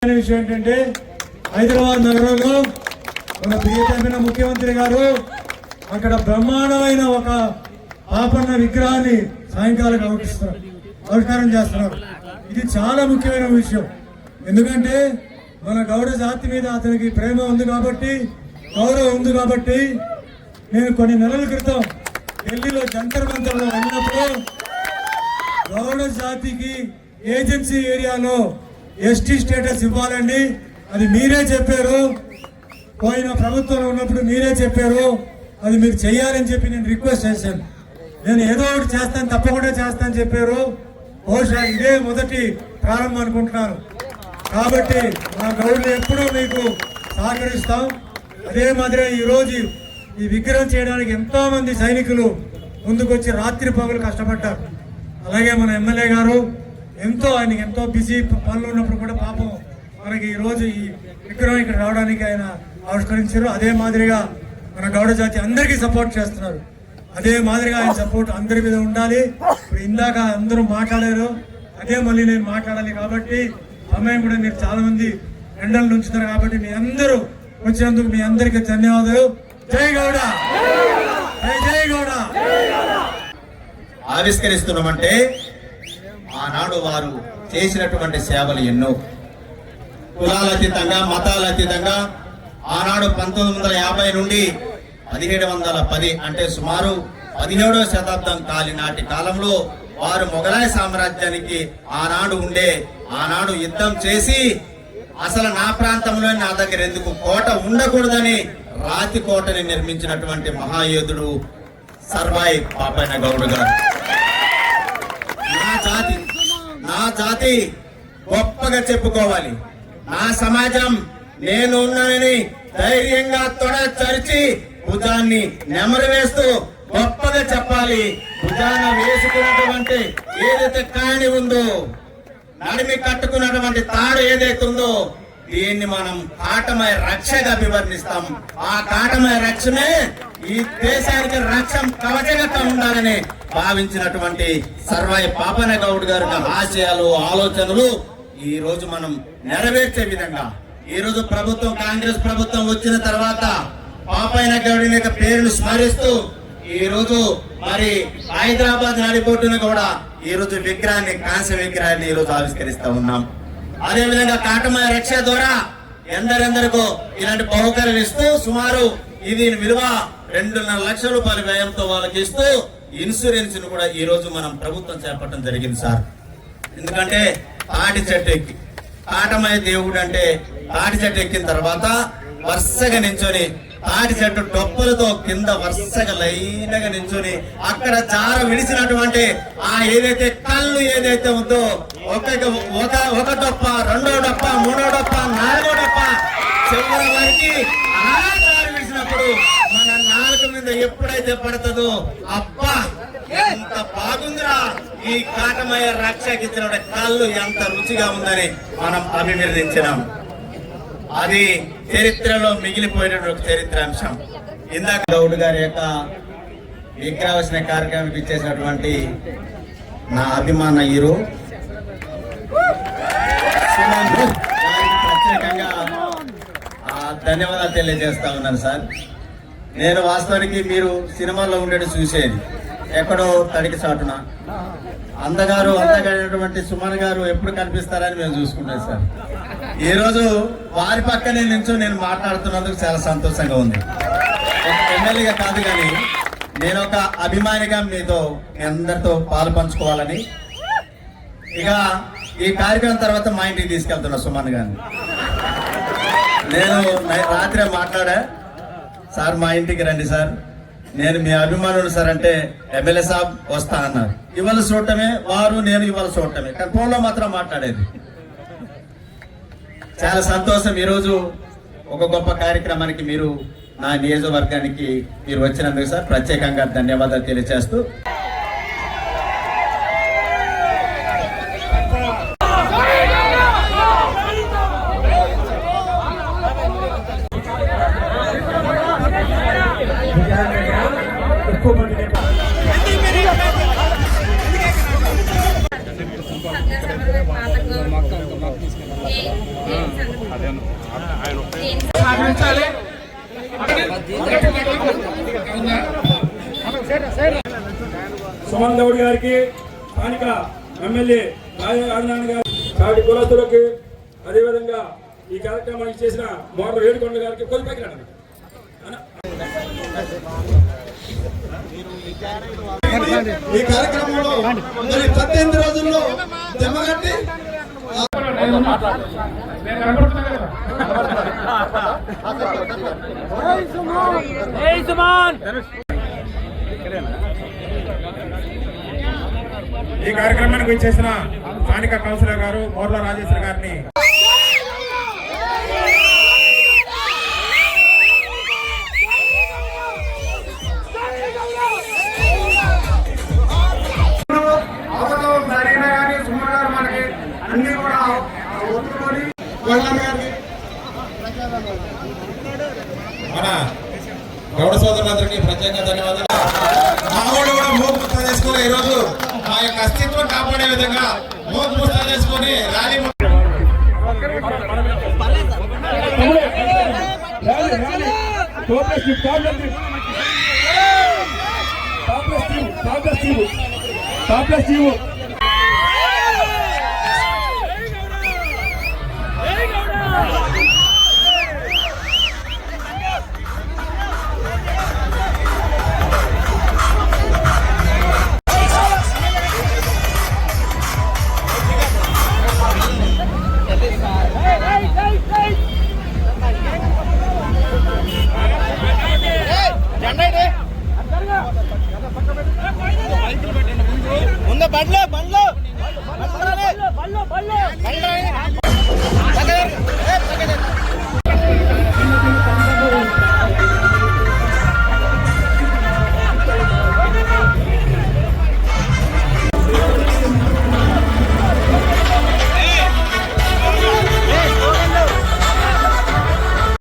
విషయం ఏంటంటే హైదరాబాద్ నగరంలో మన ప్రియతమైన ముఖ్యమంత్రి గారు అక్కడ బ్రహ్మాండమైన ఒక పాపన్న విగ్రహాన్ని సాయంకాలం ఆవిష్కారం చేస్తున్నారు. ఇది చాలా ముఖ్యమైన విషయం. ఎందుకంటే మన గౌడ జాతి మీద అతనికి ప్రేమ ఉంది కాబట్టి, గౌరవం ఉంది కాబట్టి, నేను కొన్ని నెలల క్రితం ఢిల్లీలో జంతర్ మంతర్లో వెళ్ళినప్పుడు గౌడ జాతికి ఏజెన్సీ ఏరియాలో ఎస్టీ స్టేటస్ ఇవ్వాలండి, అది మీరే చెప్పారు. పోయిన ప్రభుత్వంలో ఉన్నప్పుడు మీరే చెప్పారు, అది మీరు చెయ్యాలని చెప్పి నేను రిక్వెస్ట్ చేశాను. నేను ఏదో ఒకటి చేస్తాను, తప్పకుండా చేస్తాను చెప్పారు. బహుశా ఇదే మొదటి ప్రారంభం అనుకుంటున్నాను. కాబట్టి మా గౌరవం ఎప్పుడూ మీకు సహకరిస్తాం. అదే మాదిరిగా ఈరోజు ఈ విగ్రహం చేయడానికి ఎంతో మంది సైనికులు ముందుకొచ్చి రాత్రి పగలు కష్టపడ్డారు. అలాగే మన ఎమ్మెల్యే గారు ఆయనకి ఎంతో బిజీ పనులు ఉన్నప్పుడు కూడా పాపం మనకి ఈరోజు ఈ విగ్రహం ఇక్కడ రావడానికి ఆయన ఆవిష్కరించారు. అదే మాదిరిగా మన గౌడ జాతి అందరికీ సపోర్ట్ చేస్తున్నారు. అదే మాదిరిగా ఆయన సపోర్ట్ అందరి మీద ఉండాలి. ఇప్పుడు ఇందాక అందరూ మాట్లాడారు, అదే మళ్ళీ నేను మాట్లాడాలి. కాబట్టి సమయం కూడా మీరు చాలా మంది ఎండలు నుంచున్నారు. కాబట్టి మీ అందరూ వచ్చినందుకు మీ అందరికీ ధన్యవాదాలు. జై గౌడ, జై గౌడ. ఆవిష్కరిస్తున్నామంటే ఆనాడు వారు చేసినటువంటి సేవలు ఎన్నో, కులాల అతీతంగా మతాల అతీతంగా ఆనాడు 1950 నుండి 1710 అంటే సుమారు 17వ శతాబ్దం నాటి కాలంలో వారు మొఘలాయ సామ్రాజ్యానికి ఆనాడు యుద్ధం చేసి అసలు నా ప్రాంతంలో నా దగ్గర ఎందుకు కోట ఉండకూడదని రాతి కోటని నిర్మించినటువంటి మహాయోధుడు సర్వాయి పాపన్న గౌడ్ గారు. నా జాతి గొప్పగా చెప్పుకోవాలి. నా సమాజం నేను ఉన్నానని ధైర్యంగా తొడ చరిచి భుజాన్ని నెమరు వేస్తూ గొప్పగా చెప్పాలి. భుజాన వేసుకున్నటువంటి ఏదైతే కాణి ఉందో, నడిమి కట్టుకున్నటువంటి తాడు ఏదైతే ఉందో, దీన్ని మనం కాటమయ రక్షగా అభివర్ణిస్తాం. ఆ కాటమయ రక్షమే ఈ దేశానికి రక్షం కవచంగా ఉండాలని భావించినటువంటి సర్వాయి పాపన్న గౌడ్ గారి ఆశయాలు ఆలోచనలు ఈ రోజు మనం నెరవేర్చే విధంగా ఈ రోజు ప్రభుత్వం కాంగ్రెస్ ప్రభుత్వం వచ్చిన తర్వాత పాపన్న గౌడ్ యొక్క పేరును స్మరిస్తూ ఈ రోజు మరి హైదరాబాద్ నడిబొట్టును కూడా ఈ రోజు విగ్రహాన్ని, కాంస్య విగ్రహాన్ని ఈ రోజు ఆవిష్కరిస్తా ఉన్నాం. అదే విధంగా కాటమయ రక్ష ద్వారా ఎందరెందరికో ఇలాంటి బహుకరణ ఇస్తూ సుమారు ఇది విలువ 2.5 లక్షల రూపాయల వ్యయంతో వాళ్ళకి ఇస్తూ ఇన్సూరెన్స్ ను కూడా ఈ రోజు మనం ప్రభుత్వం చేపట్టడం జరిగింది సార్. ఎందుకంటే తాటి చెట్టు ఎక్కి కాటమయ దేవుడు అంటే తాటి చెట్టు ఎక్కిన తర్వాత వరుసగా నించొని తాటి చెట్టు డొప్పలతో కింద వరుసగా లైన్గా నించొని అక్కడ జార విడిచినటువంటి ఆ ఏదైతే కళ్ళు ఏదైతే ఉందో ఒక డొప్ప, రెండో డొప్ప, మూడో డొప్ప, నాలుగో డొప్ప చివరి వరకు అలా జార విడిచినప్పుడు మన నాలుక మీద ఎప్పుడైతే పడుతుందో అబ్బా ఎంత బాగుందిరా ఈ కాటమయ రక్షకి ఇచ్చిన కళ్ళు ఎంత రుచిగా ఉందని మనం అభివర్ణించినాం. అది చరిత్రలో మిగిలిపోయినటువంటి ఒక చరిత్రాంశం. ఇందాక గౌడ్ గారి యొక్క విగ్రహావిష్కరణ కార్యక్రమానికి ఇచ్చేసినటువంటి నా అభిమాన హీరో ప్రత్యేకంగా ధన్యవాదాలు తెలియజేస్తా ఉన్నాను సార్. నేను వాస్తవానికి మీరు సినిమాల్లో ఉండేది చూసేది, ఎక్కడో తడికి చాటున అందగారైనటువంటి సుమన్ గారు ఎప్పుడు కనిపిస్తారని మేము చూసుకుంటాం సార్. ఈ రోజు వారి పక్కనే నుంచో నేను మాట్లాడుతున్నందుకు చాలా సంతోషంగా ఉంది. ఒక ఎమ్మెల్యేగా కాదు కానీ నేను ఒక అభిమానిగా మీతో అందరితో పాలు పంచుకోవాలని, ఇక ఈ కార్యక్రమం తర్వాత మా ఇంటికి తీసుకెళ్తున్నా సుమన్ గారిని. నేను రాత్రి మాట్లాడా, సార్ మా ఇంటికి రండి సార్, నేను మీ అభిమానులు సార్ అంటే ఎమ్మెల్యే సాబ్ వస్తా అన్నారు. ఇవాళ చూడటమే వారు, నేను ఇవాళ చూడటమే, కానీ ఫోన్లో మాత్రం మాట్లాడేది. చాలా సంతోషం. ఈరోజు ఒక గొప్ప కార్యక్రమానికి మీరు నా నియోజకవర్గానికి మీరు వచ్చినందుకు సార్ ప్రత్యేకంగా ధన్యవాదాలు తెలియజేస్తూ ఈ సుమన్ గౌడ్ గారికి, స్థానిక ఎమ్మెల్యే రాజనారాయణ గారి సాటి కులస్తులకి, అదేవిధంగా ఈ కార్యక్రమానికి చేసిన మోర్ల వేడుకొండ గారికి కొద్దిపైకి రండి. ఈ కార్యక్రమంలో మరి 18 రోజుల్లో జమగట్టి ఈ కార్యక్రమానికి వచ్చేసిన స్థానిక కౌన్సిలర్ గారు మోర్ల రాజేశ్వర గారిని అన్ని కూడా ఒప్పుకొని మన గౌడ సోదరులందరికీ ప్రత్యేకంగా ధన్యవాదాలు. మా వాళ్ళు కూడా మోపు పుస్తకం తీసుకుని ఈరోజు మా యొక్క అస్తిత్వం కాపాడే విధంగా మోపు పుస్తకం తీసుకొని ర్యాలీ టాప్